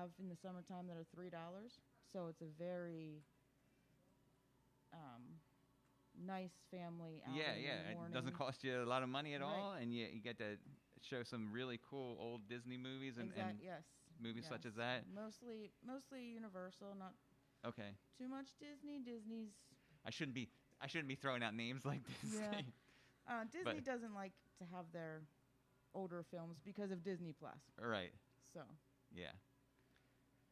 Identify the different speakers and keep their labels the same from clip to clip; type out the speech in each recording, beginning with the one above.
Speaker 1: have in the summertime that are $3. So it's a very nice family outing
Speaker 2: Yeah,
Speaker 1: in
Speaker 2: yeah.
Speaker 1: the
Speaker 2: It
Speaker 1: morning.
Speaker 2: doesn't cost you a lot of money at
Speaker 1: Right.
Speaker 2: all, and you get to show some really cool old Disney movies and
Speaker 1: Yes.
Speaker 2: movies
Speaker 1: Yes.
Speaker 2: such as that.
Speaker 1: Mostly Universal, not
Speaker 2: Okay.
Speaker 1: too much Disney. Disney's
Speaker 2: I shouldn't be throwing out names like this.
Speaker 1: yeah. Disney
Speaker 2: But
Speaker 1: doesn't like to have their older films because of Disney Plus.
Speaker 2: right.
Speaker 1: So
Speaker 2: Yeah.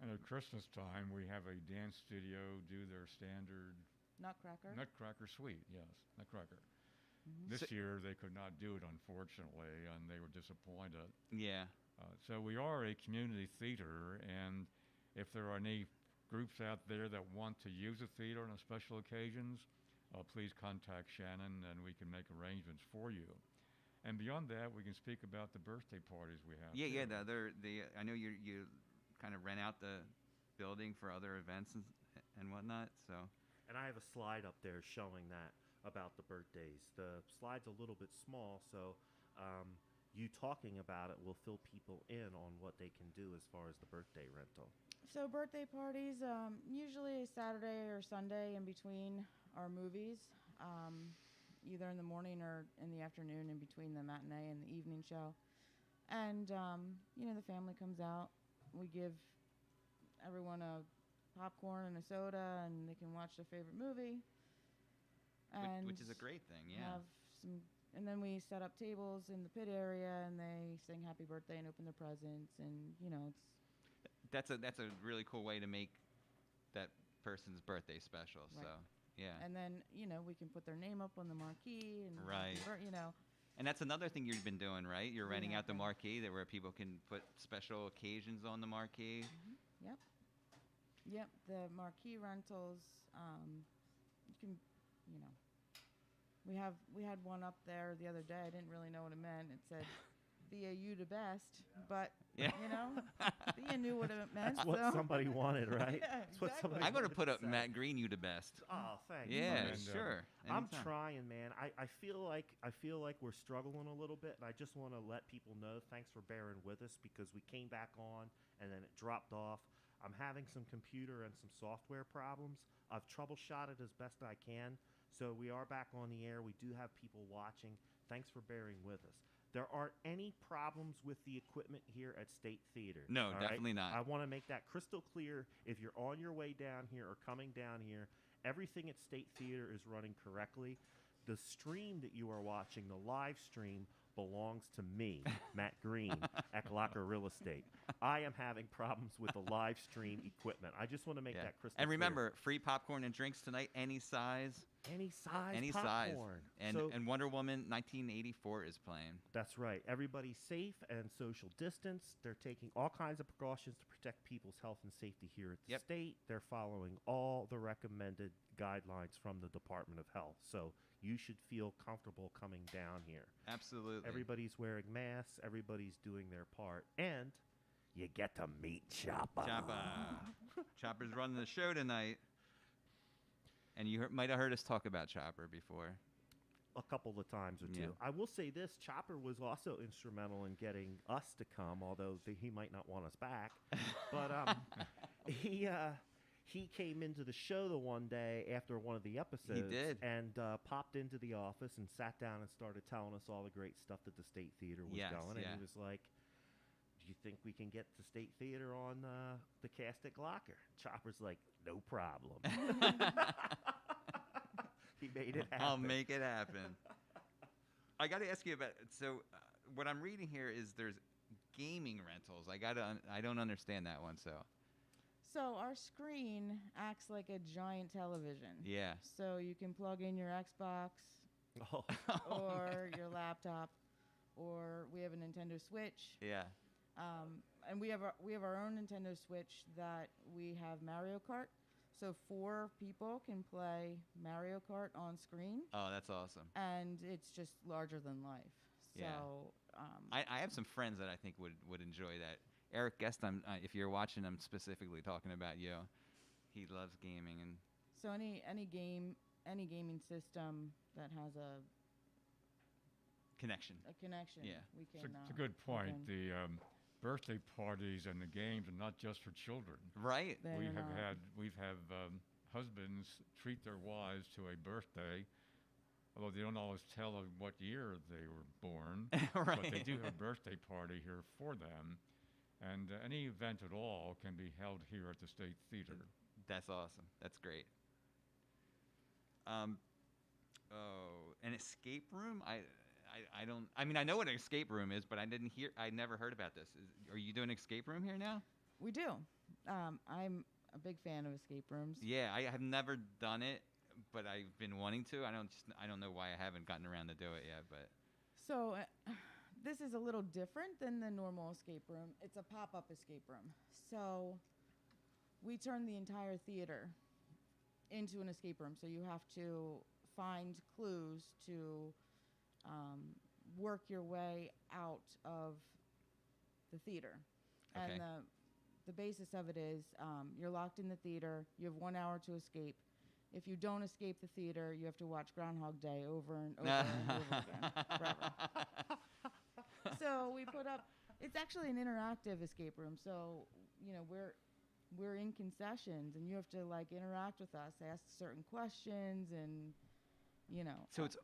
Speaker 3: And at Christmas time, we have a dance studio do their standard
Speaker 1: Nutcracker.
Speaker 3: Nutcracker Suite. Yes, Nutcracker.
Speaker 1: Mhm.
Speaker 3: This
Speaker 2: So-
Speaker 3: year they could not do it, unfortunately, and they were disappointed.
Speaker 2: Yeah.
Speaker 3: So we are a community theater, and if there are any groups out there that want to use a theater on special occasions, please contact Shannon, and we can make arrangements for you. And beyond that, we can speak about the birthday parties we have.
Speaker 2: Yeah, yeah.
Speaker 3: too.
Speaker 2: I know you kind of rent out the building for other events and whatnot. So
Speaker 4: And I have a slide up there showing that about the birthdays. The slide's a little bit small, so you talking about it will fill people in on what they can do as far as the birthday rental.
Speaker 1: So birthday parties, usually a Saturday or Sunday in between our movies, either in the morning or in the afternoon in between the matinee and the evening show. And the family comes out. We give everyone a popcorn and a soda, and they can watch their favorite movie. And
Speaker 2: which is a great thing. Yeah.
Speaker 1: have some, and then we set up tables in the pit area, and they sing happy birthday and open their presents, and it's
Speaker 2: That's a really cool way to make that person's birthday special.
Speaker 1: Right.
Speaker 2: So yeah.
Speaker 1: and then we can put their name up on the marquee and
Speaker 2: Right. And that's another thing you've been doing, right? You're
Speaker 1: We
Speaker 2: renting
Speaker 1: have
Speaker 2: out the
Speaker 1: been.
Speaker 2: marquee where people can put special occasions on the marquee.
Speaker 1: Yep, the marquee rentals. You can, we had one up there the other day. I didn't really know what it meant. It said, "Via you the best," but
Speaker 2: Yeah.
Speaker 1: Thea knew what it meant.
Speaker 4: That's what
Speaker 1: so.
Speaker 4: somebody wanted, right?
Speaker 1: Yeah,
Speaker 4: That's what
Speaker 1: exactly.
Speaker 4: somebody
Speaker 2: I'm going to
Speaker 4: wanted
Speaker 2: put up
Speaker 4: say.
Speaker 2: Matt Green, you the best.
Speaker 4: Oh, thanks.
Speaker 2: Yeah,
Speaker 3: And,
Speaker 2: sure.
Speaker 4: I'm
Speaker 2: Anytime.
Speaker 4: trying, man. I feel like we're struggling a little bit, and I just want to let people know thanks for bearing with us because we came back on and then it dropped off. I'm having some computer and some software problems. I've troubleshot it as best I can, so we are back on the air. We do have people watching. Thanks for bearing with us. There aren't any problems with the equipment here at State Theater.
Speaker 2: No,
Speaker 4: all right?
Speaker 2: definitely not.
Speaker 4: I want to make that crystal clear. If you're on your way down here or coming down here, everything at State Theater is running correctly. The stream that you are watching, the live stream, belongs to me, Matt Green, at Glocker Real Estate. I am having problems with the live stream equipment. I just want to make
Speaker 2: Yeah.
Speaker 4: that crystal
Speaker 2: And
Speaker 4: clear.
Speaker 2: remember, free popcorn and drinks tonight, any size.
Speaker 4: Any size
Speaker 2: Any
Speaker 4: popcorn.
Speaker 2: size.
Speaker 4: So-
Speaker 2: And Wonder Woman 1984 is playing.
Speaker 4: That's right. Everybody's safe and social distance. They're taking all kinds of precautions to protect people's health and safety here at the
Speaker 2: Yep.
Speaker 4: state. They're following all the recommended guidelines from the Department of Health. So you should feel comfortable coming down here.
Speaker 2: Absolutely.
Speaker 4: Everybody's wearing masks. Everybody's doing their part. And you get to meet Chopper.
Speaker 2: Chopper's running the show tonight. And you might have heard us talk about Chopper before.
Speaker 4: A couple of times or two.
Speaker 2: Yeah.
Speaker 4: I will say this, Chopper was also instrumental in getting us to come, although he might not want us back. But he came into the show the one day after one of the episodes.
Speaker 2: did.
Speaker 4: And popped into the office and sat down and started telling us all the great stuff that the State Theater was
Speaker 2: Yes,
Speaker 4: going.
Speaker 2: yeah.
Speaker 4: And he was like, do you think we can get the State Theater on the cast at Glocker? Chopper's like, no problem. He made it happen.
Speaker 2: I'll make it happen. I got to ask you about. So, what I'm reading here is there's gaming rentals. I don't understand that one. So,
Speaker 1: So our screen acts like a giant television.
Speaker 2: yeah.
Speaker 1: So you can plug in your Xbox
Speaker 4: Oh.
Speaker 1: or your laptop, or we have a Nintendo Switch.
Speaker 2: Yeah.
Speaker 1: And we have our own Nintendo Switch that we have Mario Kart. So 4 people can play Mario Kart on screen,
Speaker 2: Oh, that's awesome.
Speaker 1: and it's just larger than life. So
Speaker 2: Yeah. I have some friends that I think would enjoy that. Eric Guest, if you're watching, I'm specifically talking about you. He loves gaming and
Speaker 1: so any gaming system that has a
Speaker 2: connection.
Speaker 1: connection,
Speaker 2: Yeah.
Speaker 1: we can.
Speaker 3: It's a good
Speaker 1: we
Speaker 3: point.
Speaker 1: can-
Speaker 3: birthday parties and the games are not just for children.
Speaker 2: Right.
Speaker 1: They're not.
Speaker 3: We've had husbands treat their wives to a birthday, although they don't always tell them what year they were born,
Speaker 2: Right.
Speaker 3: but they do have a birthday party here for them. And any event at all can be held here at the State Theater.
Speaker 2: That's awesome. That's great. Oh, an escape room? I don't. I mean, I know what an escape room is, but I never heard about this. Are you doing an escape room here now?
Speaker 1: We do. I'm a big fan of escape rooms.
Speaker 2: Yeah, I have never done it, but I've been wanting to. I don't know why I haven't gotten around to do it yet, but
Speaker 1: So this is a little different than the normal escape room. It's a pop-up escape room. So we turn the entire theater into an escape room. So you have to find clues to work your way out of the theater.
Speaker 2: Okay.
Speaker 1: And the basis of it is you're locked in the theater. You have 1 hour to escape. If you don't escape the theater, you have to watch Groundhog Day over and over and over again, forever. So we put up. It's actually an interactive escape room. So we're in concessions, and you have to like interact with us, ask certain questions, and
Speaker 2: So it's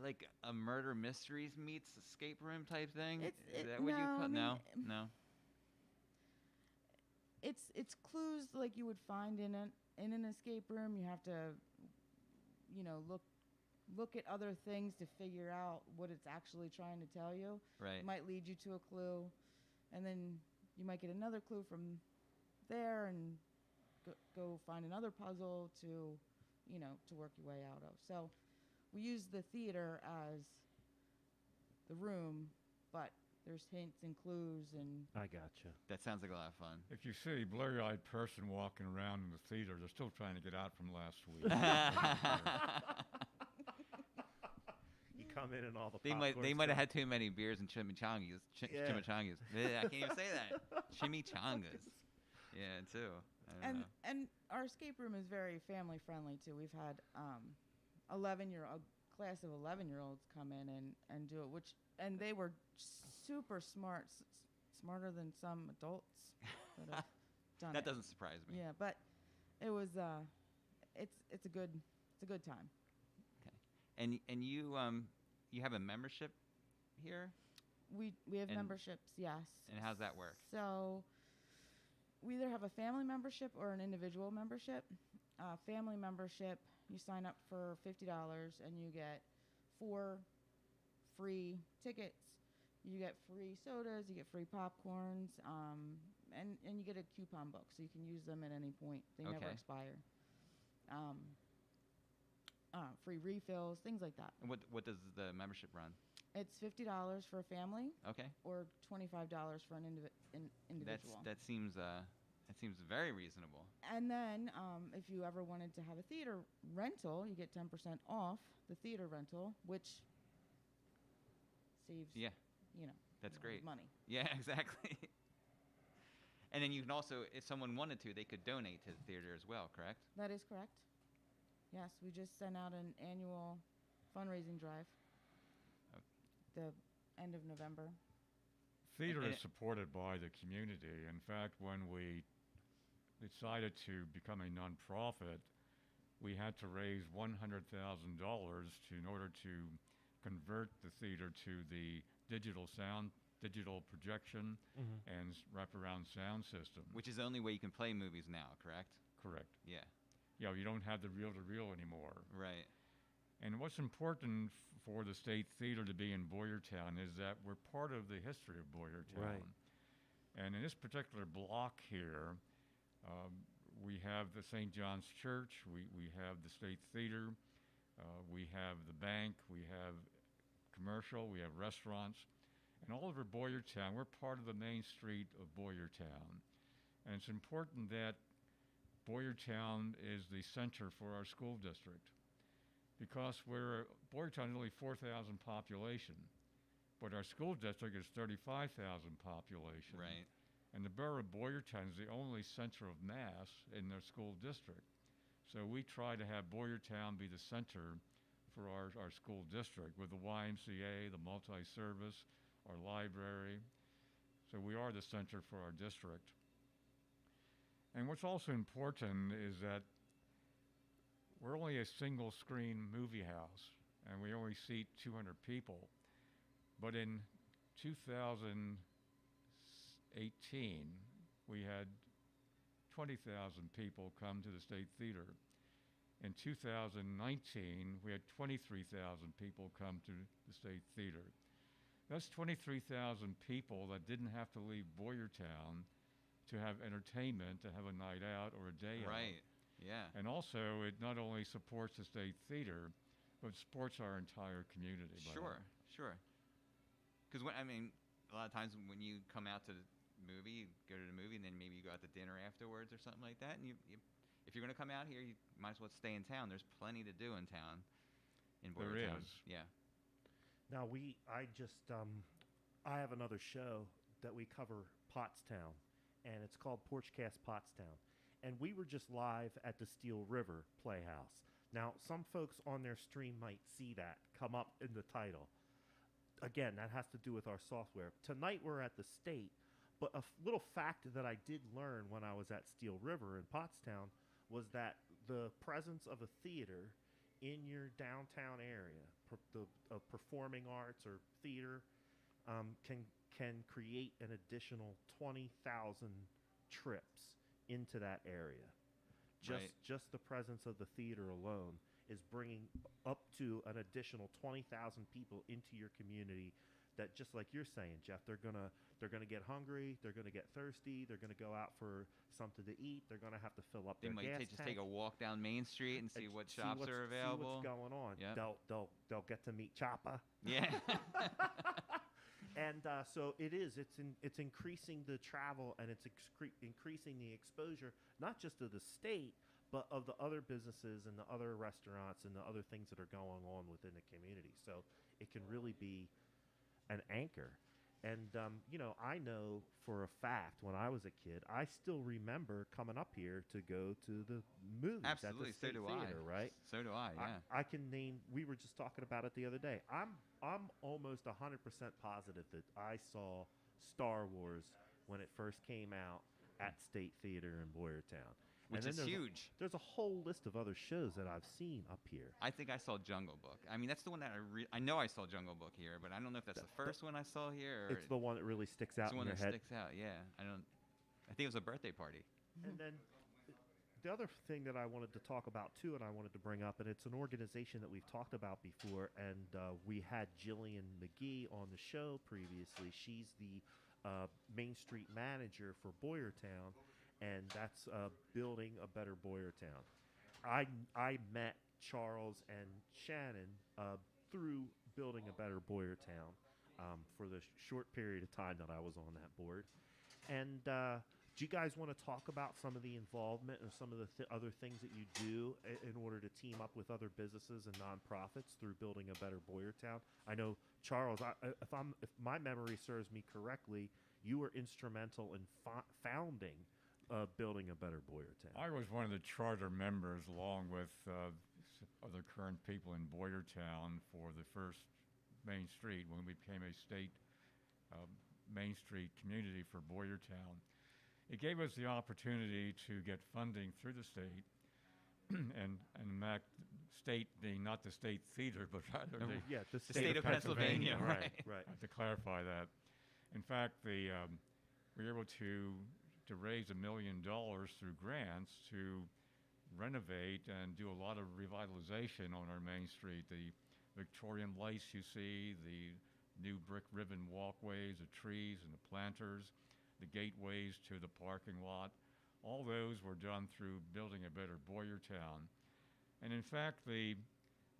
Speaker 2: like a murder mysteries meets escape room type thing. Is that what you
Speaker 1: no,
Speaker 2: call?
Speaker 1: I mean,
Speaker 2: No.
Speaker 1: It's clues like you would find in an escape room. You have to, look at other things to figure out what it's actually trying to tell you.
Speaker 2: Right.
Speaker 1: It might lead you to a clue, and then you might get another clue from there, and go find another puzzle to work your way out of. So we use the theater as the room, but there's hints and clues and
Speaker 4: I gotcha.
Speaker 2: That sounds like a lot of fun.
Speaker 3: If you see a blurry-eyed person walking around in the theater, they're still trying to get out from last week.
Speaker 4: You come in and all the
Speaker 2: They might
Speaker 4: popcorn's
Speaker 2: have
Speaker 4: gone.
Speaker 2: had too many beers and chimichangas.
Speaker 4: Yeah.
Speaker 2: Chimichangas. I can't even say that. Chimichangas. Yeah, too. I don't know.
Speaker 1: and our escape room is very family friendly too. We've had 11-year-old class of 11-year-olds come in and do it, and they were super smart, smarter than some adults that have done
Speaker 2: That
Speaker 1: it.
Speaker 2: doesn't surprise me.
Speaker 1: Yeah, but it was it's a good time.
Speaker 2: And you have a membership here?
Speaker 1: We have
Speaker 2: And-
Speaker 1: memberships, yes.
Speaker 2: And how's that work?
Speaker 1: So we either have a family membership or an individual membership. Family membership, you sign up for $50 and you get 4 free tickets. You get free sodas, you get free popcorns, and you get a coupon book, so you can use them at any point. They never
Speaker 2: Okay.
Speaker 1: expire. Free refills, things like that.
Speaker 2: And what does the membership run?
Speaker 1: It's $50 for a family
Speaker 2: Okay.
Speaker 1: or $25 for an individual.
Speaker 2: That seems very reasonable.
Speaker 1: And then if you ever wanted to have a theater rental, you get 10% off the theater rental, which saves
Speaker 2: Yeah,
Speaker 1: a
Speaker 2: that's
Speaker 1: lot of
Speaker 2: great.
Speaker 1: money.
Speaker 2: Yeah, exactly. And then you can also, if someone wanted to, they could donate to the theater as well, correct?
Speaker 1: That is correct. Yes, we just sent out an annual fundraising drive the end of November.
Speaker 3: Theater
Speaker 2: And
Speaker 3: is supported by the community. In fact, when we decided to become a nonprofit, we had to raise $100,000 in order to convert the theater to the digital projection and wraparound sound system.
Speaker 2: Which is the only way you can play movies now, correct?
Speaker 3: Correct.
Speaker 2: Yeah.
Speaker 3: Yeah, you don't have the reel-to-reel anymore.
Speaker 2: Right.
Speaker 3: And what's important for the State Theater to be in Boyertown is that we're part of the history of Boyertown.
Speaker 4: Right.
Speaker 3: And in this particular block here, we have the St. John's Church, we have the State Theater, we have the bank, we have commercial, we have restaurants. And all over Boyertown, we're part of the main street of Boyertown. And it's important that Boyertown is the center for our school district, because Boyertown is only 4,000 population, but our school district is 35,000 population.
Speaker 2: Right.
Speaker 3: And the borough of Boyertown is the only center of mass in their school district. So we try to have Boyertown be the center for our school district with the YMCA, the multi-service, our library. So we are the center for our district. And what's also important is that we're only a single screen movie house and we only seat 200 people. But in 2018, we had 20,000 people come to the State Theater. In 2019, we had 23,000 people come to the State Theater. That's 23,000 people that didn't have to leave Boyertown to have entertainment, to have a night out or a day out.
Speaker 2: Right. Yeah.
Speaker 3: And also, it not only supports the State Theater, but supports our entire community.
Speaker 2: Sure. Because a lot of times when you come out to the movie, you go to the movie, and then maybe you go out to dinner afterwards or something like that. And if you're going to come out here, you might as well stay in town. There's plenty to do in town. In Boyertown.
Speaker 3: There is.
Speaker 2: Yeah.
Speaker 4: Now I have another show that we cover Pottstown, and it's called Porchcast Pottstown. And we were just live at the Steel River Playhouse. Now, some folks on their stream might see that come up in the title. Again, that has to do with our software. Tonight we're at the State, but a little fact that I did learn when I was at Steel River in Pottstown was that the presence of a theater in your downtown area of performing arts or theater can create an additional 20,000 trips into that area. Just the presence of the theater alone is bringing up to an additional 20,000 people into your community. That, just like you're saying, Jeff, they're gonna get hungry, they're gonna get thirsty, they're gonna go out for something to eat, they're gonna have to fill up
Speaker 2: They
Speaker 4: their gas
Speaker 2: might just
Speaker 4: tank.
Speaker 2: take a walk down Main Street and see what shops are available.
Speaker 4: See what's going on.
Speaker 2: Yep.
Speaker 4: They'll get to meet Choppa.
Speaker 2: Yeah.
Speaker 4: And so it is. It's increasing the travel, and it's increasing the exposure, not just of the state, but of the other businesses and the other restaurants and the other things that are going on within the community. So it can really be an anchor. And, I know for a fact when I was a kid, I still remember coming up here to go to the movies
Speaker 2: Absolutely.
Speaker 4: at the State Theater, right?
Speaker 2: So do I, yeah.
Speaker 4: I can name, we were just talking about it the other day. I'm almost 100% positive that I saw Star Wars when it first came out at State Theater in Boyertown.
Speaker 2: Which is huge.
Speaker 4: There's a whole list of other shows that I've seen up here.
Speaker 2: I think I saw Jungle Book. That's the one that I know I saw Jungle Book here, but I don't know if that's the first one I saw here. Or
Speaker 4: It's the one that really sticks out
Speaker 2: it's the
Speaker 4: in
Speaker 2: one
Speaker 4: your
Speaker 2: that
Speaker 4: head.
Speaker 2: sticks out, yeah. I think it was a birthday party.
Speaker 4: And then the other thing that I wanted to talk about too, and I wanted to bring up, and it's an organization that we've talked about before, and we had Jillian McGee on the show previously. She's the Main Street manager for Boyertown, and that's Building a Better Boyertown. I met Charles and Shannon through Building a Better Boyertown for the short period of time that I was on that board. And do you guys want to talk about some of the involvement and some of the other things that you do in order to team up with other businesses and nonprofits through Building a Better Boyertown? I know, Charles, if my memory serves me correctly, you were instrumental in founding Building a Better Boyertown.
Speaker 3: I was one of the charter members, along with other current people in Boyertown, for the first Main Street when we became a state Main Street community for Boyertown. It gave us the opportunity to get funding through the state, and state being not the State Theater, but rather
Speaker 4: the
Speaker 2: state of Pennsylvania, right.
Speaker 4: Right.
Speaker 3: I have to clarify that. In fact, we were able to raise $1 million through grants to renovate and do a lot of revitalization on our Main Street. The Victorian lights you see, the new brick ribbon walkways, the trees and the planters, the gateways to the parking lot, all those were done through Building a Better Boyertown. And in fact, the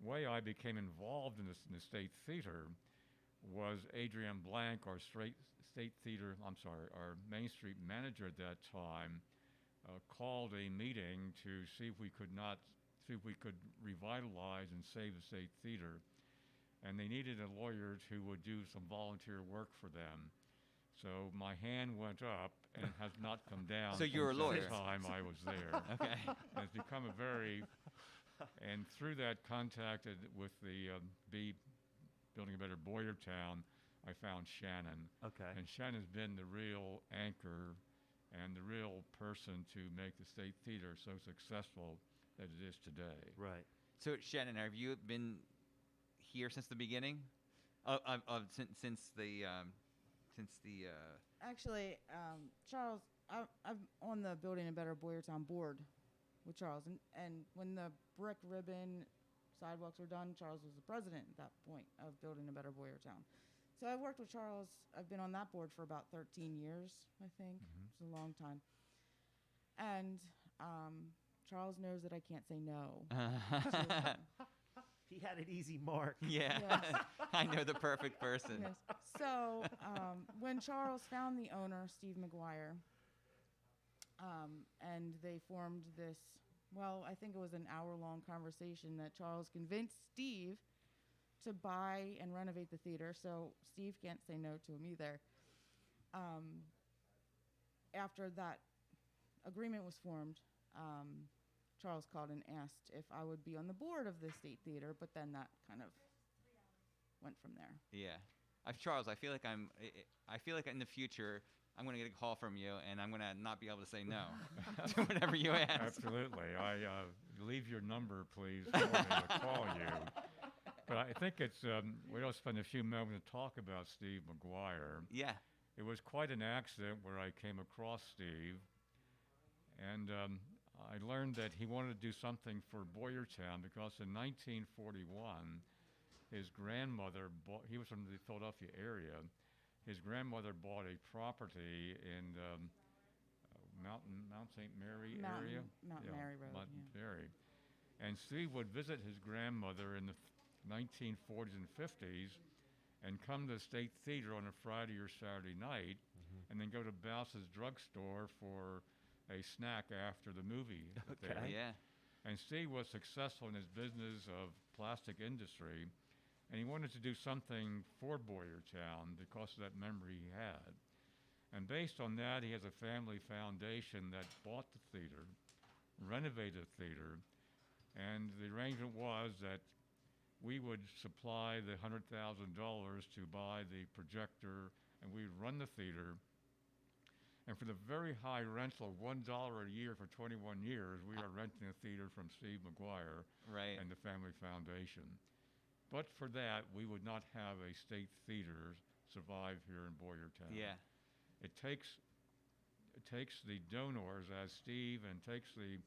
Speaker 3: way I became involved in the State Theater was Adrienne Blank, our our Main Street manager at that time, called a meeting to see if we could revitalize and save the State Theater. And they needed a lawyer who would do some volunteer work for them. So my hand went up and has not come down.
Speaker 2: So you're a lawyer.
Speaker 3: Since the time I was there.
Speaker 2: Okay.
Speaker 3: And it's become and through that contacted with the Building a Better Boyertown, I found Shannon.
Speaker 4: Okay.
Speaker 3: And Shannon's been the real anchor and the real person to make the State Theater so successful that it is today.
Speaker 4: Right.
Speaker 2: So Shannon, have you been here since the beginning? Since the
Speaker 1: Actually, Charles, I'm on the Building a Better Boyertown board with Charles, and when the brick ribbon sidewalks were done, Charles was the president at that point of Building a Better Boyertown. So I've worked with Charles. I've been on that board for about 13 years, I think. It's a long time. And Charles knows that I can't say no.
Speaker 4: He had it easy, Mark.
Speaker 2: Yeah,
Speaker 1: Yes.
Speaker 2: I know the perfect person.
Speaker 1: Yes. So when Charles found the owner, Steve McGuire, and they formed this, well, I think it was an hour-long conversation that Charles convinced Steve to buy and renovate the theater, so Steve can't say no to him either. After that agreement was formed, Charles called and asked if I would be on the board of the State Theater, but then that kind of went from there.
Speaker 2: Yeah, Charles, I feel like in the future I'm going to get a call from you, and I'm going to not be able to say no to whatever you ask.
Speaker 3: Absolutely. I leave your number, please, for me to call you. But I think it's, we will spend a few moments to talk about Steve McGuire.
Speaker 2: Yeah.
Speaker 3: It was quite an accident where I came across Steve, and I learned that he wanted to do something for Boyertown because in 1941, his grandmother he was from the Philadelphia area. His grandmother bought a property in Mount St. Mary area.
Speaker 1: Mount Mary Road.
Speaker 3: Mount
Speaker 1: Yeah.
Speaker 3: Mary. And Steve would visit his grandmother in the 1940s and 50s and come to the State Theater on a Friday or Saturday night and then go to Bouse's drugstore for a snack after the movie.
Speaker 4: Okay.
Speaker 2: Yeah.
Speaker 3: And Steve was successful in his business of plastic industry, and he wanted to do something for Boyertown because of that memory he had. And based on that, he has a family foundation that bought the theater, renovated the theater, and the arrangement was that we would supply the $100,000 to buy the projector, and we'd run the theater. And for the very high rental of $1 a year for 21 years, we are renting a theater from Steve McGuire
Speaker 2: Right.
Speaker 3: and the Family Foundation. But for that, we would not have a state theater survive here in Boyertown.
Speaker 2: Yeah.
Speaker 3: It takes the donors, as Steve, and takes the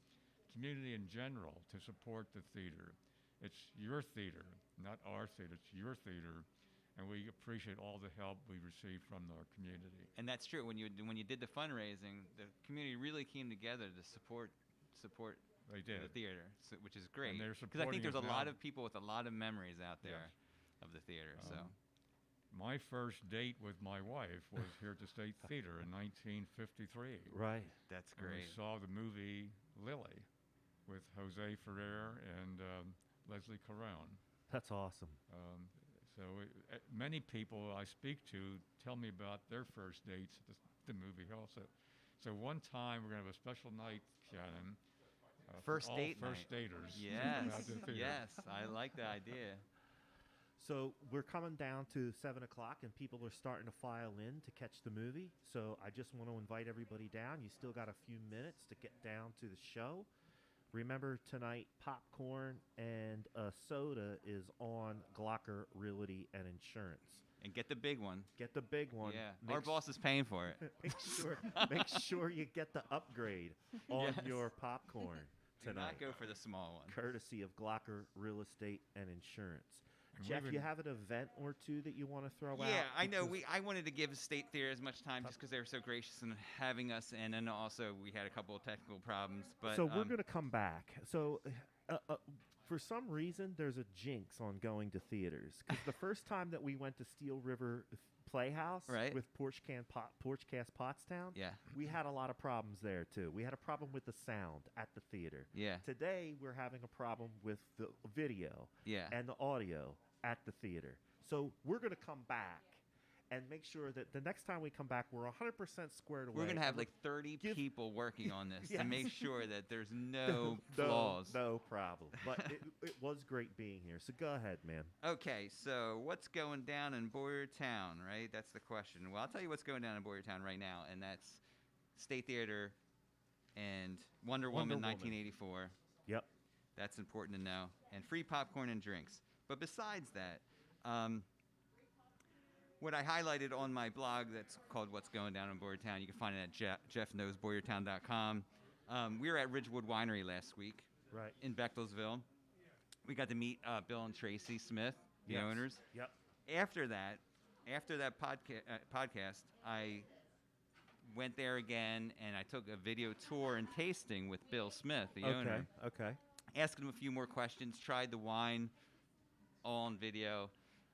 Speaker 3: community in general to support the theater. It's your theater, not our theater. It's your theater, and we appreciate all the help we receive from our community.
Speaker 2: And that's true. When you did the fundraising, the community really came together to support
Speaker 3: They did.
Speaker 2: the theater, which is great.
Speaker 3: they're
Speaker 2: Because I think
Speaker 3: supporting
Speaker 2: there's
Speaker 3: it
Speaker 2: a lot
Speaker 3: now.
Speaker 2: of people with a lot of memories out there
Speaker 3: Yes.
Speaker 2: of the theater. So
Speaker 3: My first date with my wife was here at the State Theater in 1953.
Speaker 4: Right.
Speaker 2: that's
Speaker 3: And we
Speaker 2: great.
Speaker 3: saw the movie Lily with Jose Ferrer and Leslie Caron.
Speaker 4: That's awesome.
Speaker 3: Many people I speak to tell me about their first dates at the movie also. So one time we're going to have a special night, Shannon. For
Speaker 2: First
Speaker 3: all
Speaker 2: date
Speaker 3: first
Speaker 2: night.
Speaker 3: daters.
Speaker 2: Yes.
Speaker 3: Out to the theater.
Speaker 2: Yes. I like the idea.
Speaker 4: So we're coming down to 7 o'clock, and people are starting to file in to catch the movie. So I just want to invite everybody down. You still got a few minutes to get down to the show. Remember tonight, popcorn and a soda is on Glocker Realty and Insurance.
Speaker 2: And get the big one.
Speaker 4: Get the big one.
Speaker 2: Yeah.
Speaker 4: Make
Speaker 2: Our boss is paying for it.
Speaker 4: make sure you get the upgrade on
Speaker 2: Yes.
Speaker 4: your popcorn
Speaker 2: Do
Speaker 4: tonight.
Speaker 2: not go for the small one.
Speaker 4: Courtesy of Glocker Real Estate and Insurance.
Speaker 3: And
Speaker 4: Jeff,
Speaker 3: we've
Speaker 4: you
Speaker 3: been-
Speaker 4: have an event or two that you want to throw out?
Speaker 2: Yeah, I know.
Speaker 4: Because-
Speaker 2: I wanted to give State Theater as much time just because they were so gracious in having us, and then also we had a couple of technical problems. But
Speaker 4: so we're going to come back. So for some reason, there's a jinx on going to theaters. Because the first time that we went to Steel River Playhouse
Speaker 2: Right.
Speaker 4: with Porchcast Pottstown,
Speaker 2: yeah,
Speaker 4: we had a lot of problems there, too. We had a problem with the sound at the theater.
Speaker 2: yeah,
Speaker 4: Today, we're having a problem with the video
Speaker 2: yeah.
Speaker 4: and the audio at the theater. So we're going to come back and make sure that the next time we come back, we're 100% squared away.
Speaker 2: We're going to have
Speaker 4: and
Speaker 2: like 30 people working on this to
Speaker 4: Yes.
Speaker 2: make sure that there's no flaws.
Speaker 4: No problem. But it was great being here. So go ahead, man.
Speaker 2: Okay, so what's going down in Boyertown, right? That's the question. Well, I'll tell you what's going down in Boyertown right now, and that's State Theater and Wonder Woman 1984.
Speaker 4: Yep.
Speaker 2: That's important to know. And free popcorn and drinks. But besides that, what I highlighted on my blog that's called What's Going Down in Boyertown, you can find it at jeffknowsboyertown.com. We were at Ridgewood Winery last week in Bechtelsville. We got to meet Bill and Tracy Smith, the owners.
Speaker 4: Yep.
Speaker 2: After that podcast, I went there again, and I took a video tour and tasting with Bill Smith, the owner.
Speaker 4: Okay.
Speaker 2: Asked him a few more questions, tried the wine all on video,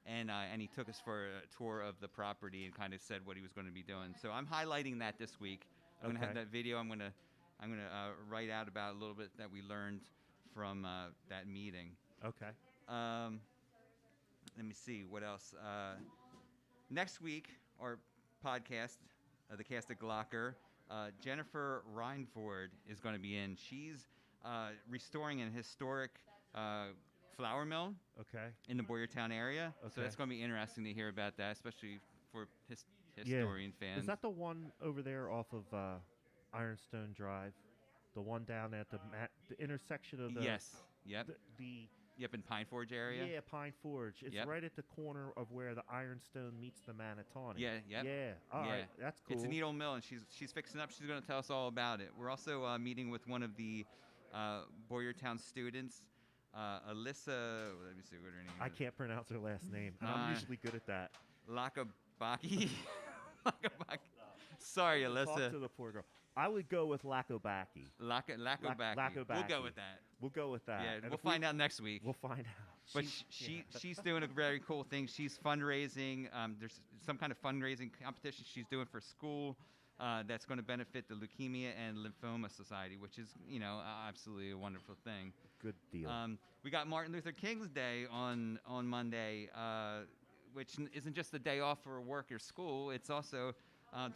Speaker 2: and he took us for a tour of the property and kind of said what he was going to be doing. So I'm highlighting that this week. I'm going to have that video. I'm going to write out about a little bit that we learned from that meeting.
Speaker 4: Okay.
Speaker 2: Let me see what else. Next week, our podcast, the cast of Glocker, Jennifer Reinford is going to be in. She's restoring an historic flour mill in the Boyertown area. So that's going to be interesting to hear about that, especially for historian fans.
Speaker 4: Is that the one over there off of Ironstone Drive? The one down at the intersection of the...
Speaker 2: Yes. Yep. Yep, in Pine Forge area.
Speaker 4: Yeah, Pine Forge. It's right at the corner of where the Ironstone meets the Manatawny.
Speaker 2: Yeah, yep.
Speaker 4: Yeah. All right, that's cool.
Speaker 2: It's a neat old mill, and she's fixing up. She's going to tell us all about it. We're also meeting with one of the Boyertown students, Alyssa. Let me see what her name is.
Speaker 4: I can't pronounce her last name, and I'm usually good at that.
Speaker 2: Lakabaki. Sorry, Alyssa.
Speaker 4: Talk to the poor girl. I would go with Lakobaki.
Speaker 2: Lakobaki. We'll go with that.
Speaker 4: We'll go with that.
Speaker 2: Yeah,
Speaker 4: and
Speaker 2: we'll find out next week.
Speaker 4: We'll find out.
Speaker 2: But she's doing a very cool thing. She's fundraising. There's some kind of fundraising competition she's doing for school that's going to benefit the Leukemia and Lymphoma Society, which is, absolutely a wonderful thing.
Speaker 4: Good deal.
Speaker 2: We got Martin Luther King's Day on Monday, which isn't just a day off for work or school. It's also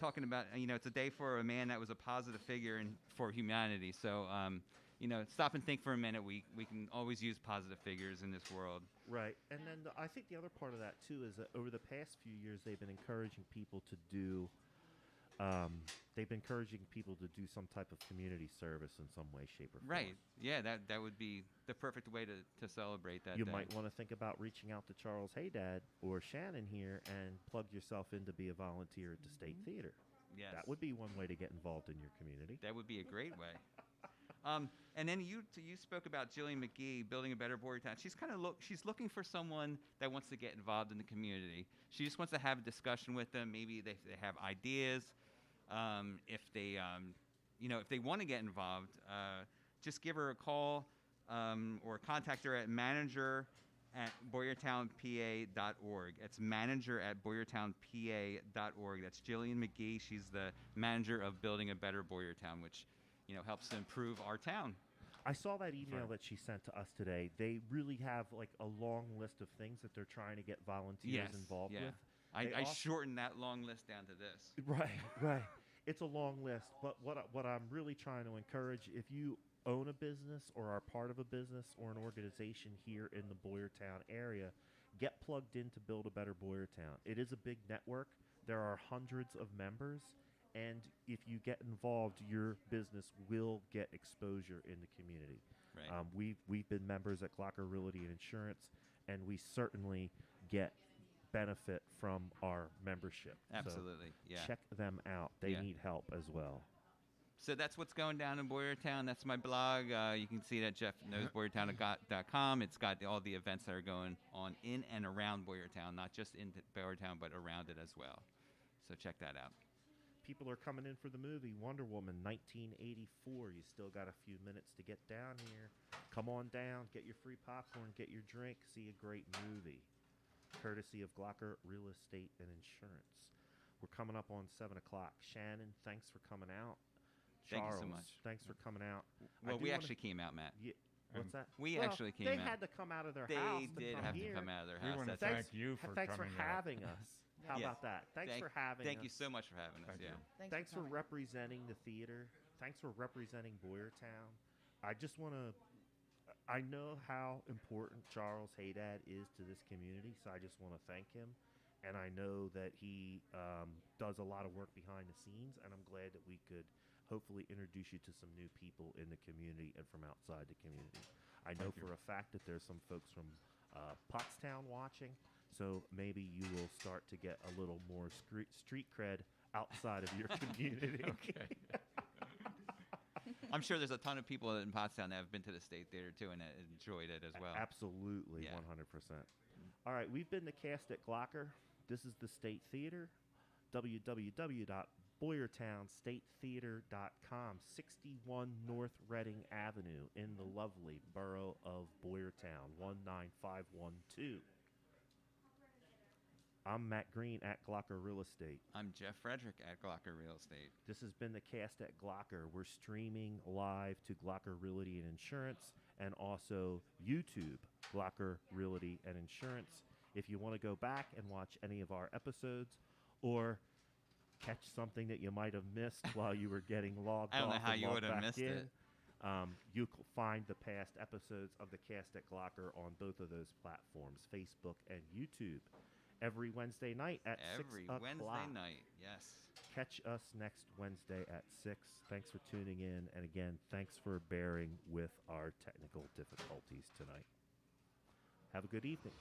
Speaker 2: talking about, it's a day for a man that was a positive figure for humanity. So, stop and think for a minute. We can always use positive figures in this world.
Speaker 4: Right. And then I think the other part of that, too, is that over the past few years, they've been encouraging people to do some type of community service in some way, shape, or form.
Speaker 2: Right. Yeah, that would be the perfect way to celebrate that
Speaker 4: You
Speaker 2: day.
Speaker 4: might want to think about reaching out to Charles Haydad or Shannon here and plug yourself in to be a volunteer at the State Theater.
Speaker 2: Yes.
Speaker 4: That would be one way to get involved in your community.
Speaker 2: That would be a great way. And then you spoke about Jillian McGee building a better Boyertown. She's looking for someone that wants to get involved in the community. She just wants to have a discussion with them. Maybe they have ideas. If they want to get involved, just give her a call or contact her at manager@boyertownpa.org. It's manager@boyertownpa.org. That's Jillian McGee. She's the manager of Building a Better Boyertown, which helps to improve our town.
Speaker 4: I saw that email that she sent to us today. They really have like a long list of things that they're trying to get volunteers involved with.
Speaker 2: I shortened that long list down to this.
Speaker 4: Right. It's a long list, but what I'm really trying to encourage, if you own a business or are part of a business or an organization here in the Boyertown area, get plugged in to Build a Better Boyertown. It is a big network. There are hundreds of members, and if you get involved, your business will get exposure in the community.
Speaker 2: Right.
Speaker 4: We've been members at Glocker Realty and Insurance, and we certainly get benefit from our membership.
Speaker 2: Absolutely,
Speaker 4: so check them out. They need help as well.
Speaker 2: So that's what's going down in Boyertown. That's my blog. You can see it at jeffknowsboyertown.com. It's got all the events that are going on in and around Boyertown, not just in Boyertown, but around it as well. So check that out.
Speaker 4: People are coming in for the movie Wonder Woman 1984. You still got a few minutes to get down here. Come on down, get your free popcorn, get your drink, see a great movie. Courtesy of Glocker Real Estate and Insurance. We're coming up on 7 o'clock. Shannon, thanks for coming out. Charles,
Speaker 2: thank you so much.
Speaker 4: Thanks for coming out.
Speaker 2: Well, we actually came out, Matt.
Speaker 4: Yeah, what's that?
Speaker 2: We actually came
Speaker 4: They
Speaker 2: out.
Speaker 4: had to come out of their
Speaker 2: They
Speaker 4: house.
Speaker 2: did have to come out of their house.
Speaker 3: We want to
Speaker 2: That's
Speaker 3: thank you for
Speaker 4: Thanks for
Speaker 3: coming out.
Speaker 4: having us. How
Speaker 2: Yes.
Speaker 4: about that? Thanks for having
Speaker 2: Thank
Speaker 4: us.
Speaker 2: you so much for having us.
Speaker 3: Thank
Speaker 2: Yeah.
Speaker 3: you.
Speaker 4: Thanks for
Speaker 1: coming.
Speaker 4: representing the theater. Thanks for representing Boyertown. I just want to. I know how important Charles Haydad is to this community, so I just want to thank him. And I know that he does a lot of work behind the scenes, and I'm glad that we could hopefully introduce you to some new people in the community and from outside the community. I know
Speaker 3: Thank you.
Speaker 4: for a fact that there's some folks from Pottstown watching, so maybe you will start to get a little more street cred outside of your community.
Speaker 3: Okay.
Speaker 2: I'm sure there's a ton of people in Pottstown that have been to the State Theater too and enjoyed it as well.
Speaker 4: Absolutely,
Speaker 2: Yeah.
Speaker 4: 100%. All right, we've been the cast at Glocker. This is the State Theater. www.boyertownstatetheater.com, 61 North Reading Avenue in the lovely borough of Boyertown, 19512. I'm Matt Green at Glocker Real Estate.
Speaker 2: I'm Jeff Frederick at Glocker Real Estate.
Speaker 4: This has been the cast at Glocker. We're streaming live to Glocker Realty and Insurance and also YouTube, Glocker Realty and Insurance. If you want to go back and watch any of our episodes or catch something that you might have missed while you were getting logged off,
Speaker 2: I don't know how
Speaker 4: and
Speaker 2: you
Speaker 4: logged
Speaker 2: would have
Speaker 4: back
Speaker 2: missed
Speaker 4: in,
Speaker 2: it.
Speaker 4: you can find the past episodes of the cast at Glocker on both of those platforms, Facebook and YouTube. Every Wednesday night at 6
Speaker 2: Every
Speaker 4: o'clock.
Speaker 2: Wednesday night, yes.
Speaker 4: Catch us next Wednesday at 6. Thanks for tuning in. And again, thanks for bearing with our technical difficulties tonight. Have a good evening.